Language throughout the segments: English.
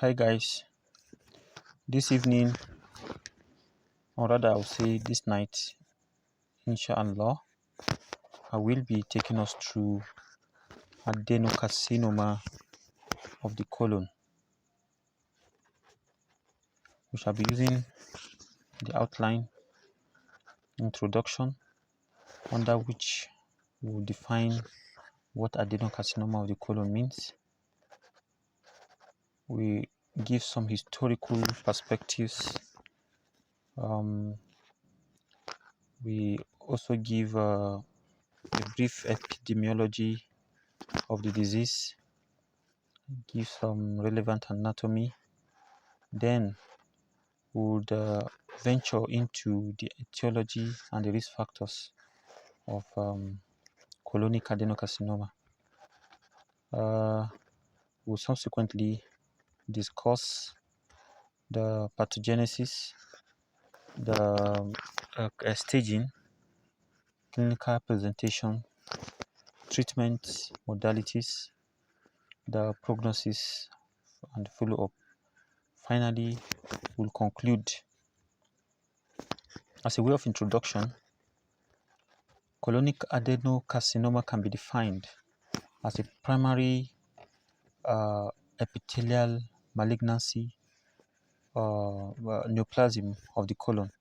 Hi guys, this evening, or rather I'll say this night, inshallah, I will be taking us through adenocarcinoma of the colon. We shall be using the outline introduction, under which we will define what adenocarcinoma of the colon means. We give some historical perspectives. We also give a brief epidemiology of the disease, give some relevant anatomy. Then we would venture into the etiology and the risk factors of colonic adenocarcinoma. We'll subsequently discuss the pathogenesis, the staging, clinical presentation, treatment modalities, the prognosis and follow-up. Finally, we'll conclude. As a way of introduction, colonic adenocarcinoma can be defined as a primary epithelial malignancy neoplasm of the colon.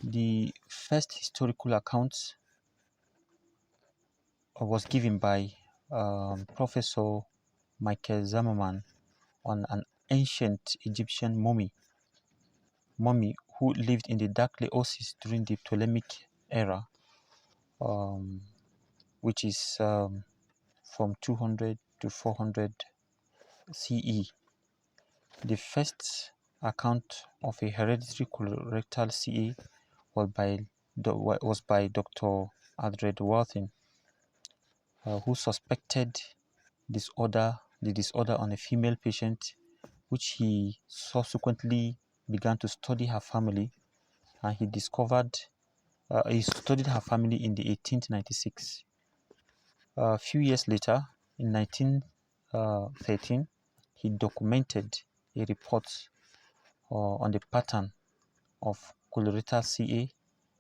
The first historical account was given by Professor Michael Zimmerman on an ancient Egyptian mummy who lived in the Dark Aeosis during the Ptolemaic era, which is from 200 to 400 CE. The first account of a hereditary colorectal CA was by Dr. Aldred Worthing, who suspected the disorder on a female patient, which he subsequently began to study her family, and he studied her family in the 1896. A few years later, in 1913, he documented a report on the pattern of colorectal CA,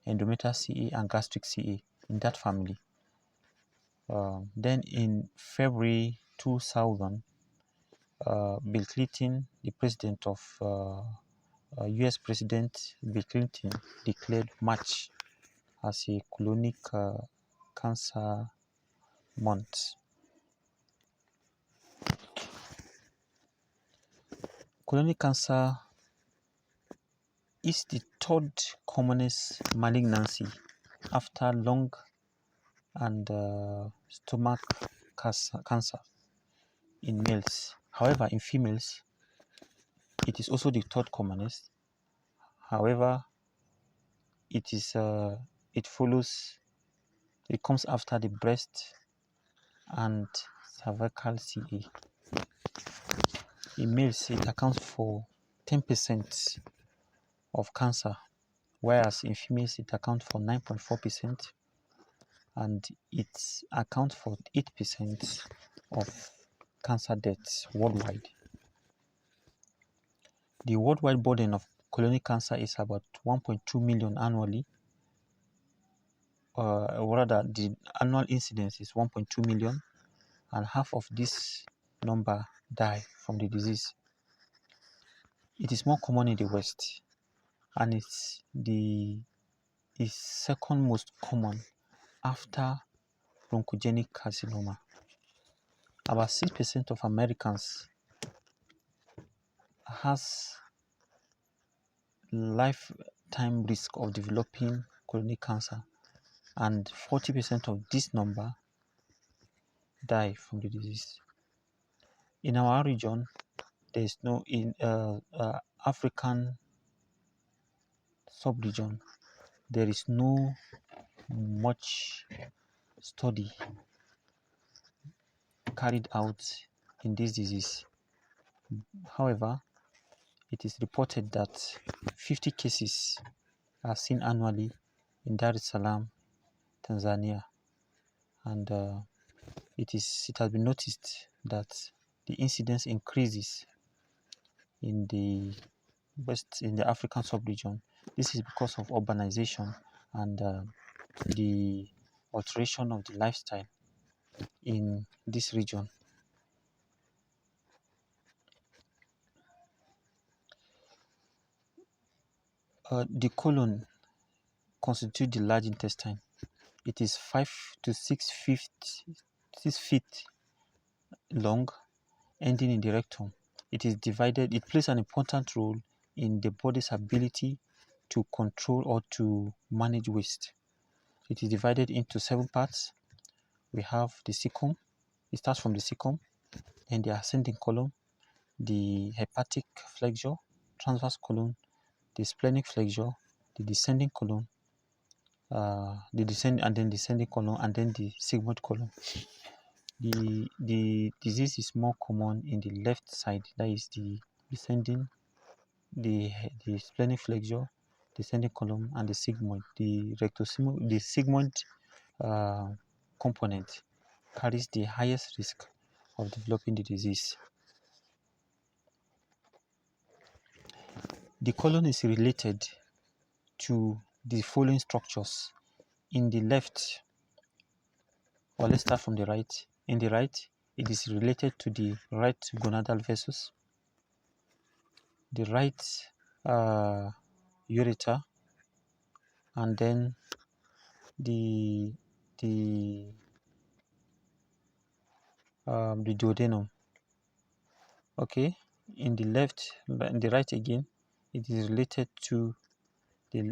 endometrial CA, and gastric CA in that family. Then in February 2000, Bill Clinton, the president of US President Bill Clinton, declared March as a colonic cancer month. Colonic cancer is the third commonest malignancy after lung and stomach cancer in males. However, in females, it is also the third commonest. However, it comes after the breast and cervical CA. In males, it accounts for 10% of cancer, whereas in females it accounts for 9.4%, and it accounts for 8% of cancer deaths worldwide. The worldwide burden of colonic cancer is about 1.2 million annually. Rather, the annual incidence is 1.2 million, and half of this number die from the disease. It is more common in the West, and it's second most common after bronchogenic carcinoma. About 6% of Americans has lifetime risk of developing colonic cancer, and 40% of this number die from the disease. In our region, there is no African sub-region. There is no much study carried out in this disease. However, it is reported that 50 cases are seen annually in Dar es Salaam, Tanzania, and it has been noticed that the incidence increases in the African sub-region. This is because of urbanization and the alteration of the lifestyle in this region. The colon constitutes the large intestine. It is 5 to 6 feet long, ending in the rectum. It plays an important role in the body's ability to control or to manage waste. It is divided into 7 parts. We have the cecum. It starts from the cecum, and the ascending column, the hepatic flexure, transverse column, the splenic flexure, the descending column, and then descending column, and then the sigmoid column. The disease is more common in the left side, that is the descending, the splenic flexure, descending column, and the sigmoid. The sigmoid component carries the highest risk of developing the disease. The colon is related to the following structures. In the left, or let's start from the right. In the right, it is related to the right gonadal vessels, the right ureter, and then the duodenum. Okay, in the right again, it is related to the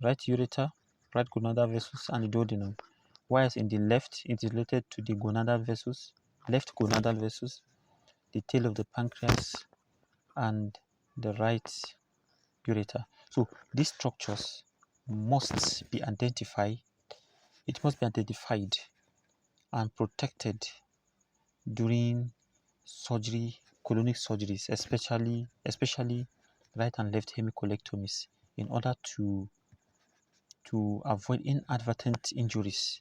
right ureter, right gonadal vessels, and the duodenum. Whereas in the left, it is related to the left gonadal vessels, the tail of the pancreas, and the right ureter. So these structures must be identified. It must be identified and protected during surgery, colonic surgeries, especially right and left hemicolectomies, in order to avoid inadvertent injuries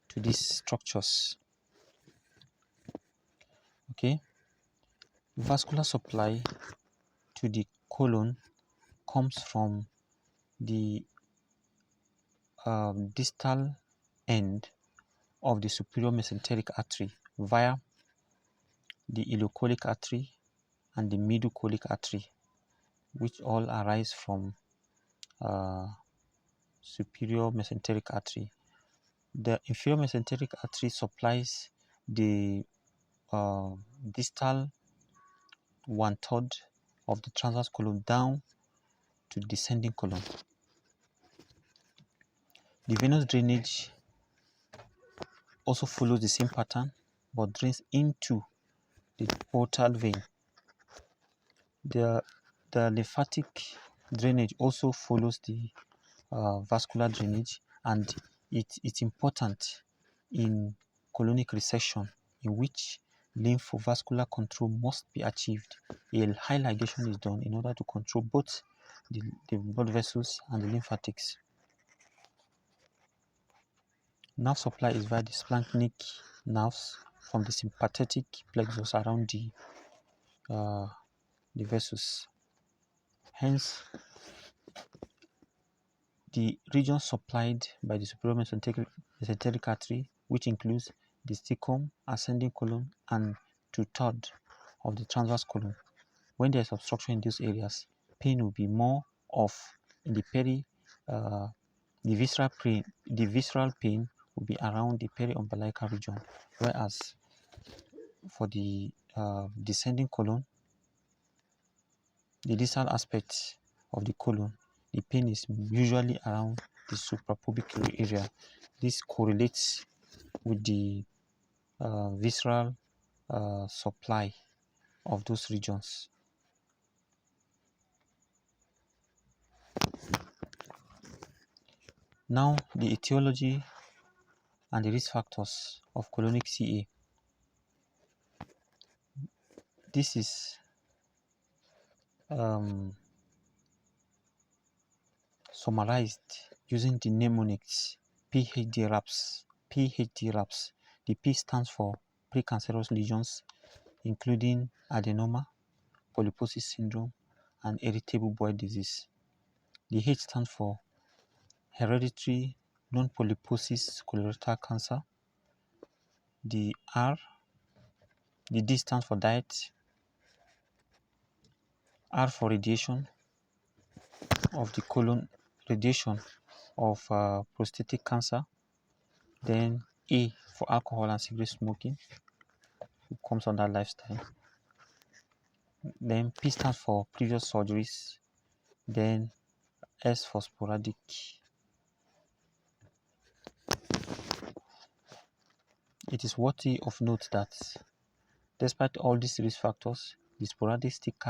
to these structures. Okay, vascular supply to the colon comes from the distal end of the superior mesenteric artery via the ileocolic artery and the middle colic artery, which all arise from superior mesenteric artery. The inferior mesenteric artery supplies the distal 1/3 of the transverse column down to the descending column. The venous drainage also follows the same pattern, but drains into the portal vein. The lymphatic drainage also follows the vascular drainage, and it's important in colonic resection, in which lymphovascular control must be achieved. A high ligation is done in order to control both the blood vessels and the lymphatics. Nerve supply is via the splanchnic nerves from the sympathetic plexus around the vessels. Hence, the region supplied by the superior mesenteric artery, which includes the cecum, ascending column, and 2/3 of the transverse column. When there is obstruction in these areas, pain will be more in the visceral pain will be around the periumbilical region, whereas for the descending colon, the distal aspect of the colon, the pain is usually around the suprapubic area. This correlates with the visceral supply of those regions. Now, the etiology and the risk factors of colonic CA. This is summarized using the mnemonics PHD RAPS. The P stands for precancerous lesions, including adenoma, polyposis syndrome, and irritable bowel disease. The H stands for hereditary non-polyposis colorectal cancer. The D stands for diet. R for radiation of the colon, radiation of prostatic cancer. Then A for alcohol and cigarette smoking, it comes under lifestyle. Then P stands for previous surgeries. Then S for sporadic. It is worthy of note that despite all these risk factors, the sporadic still carry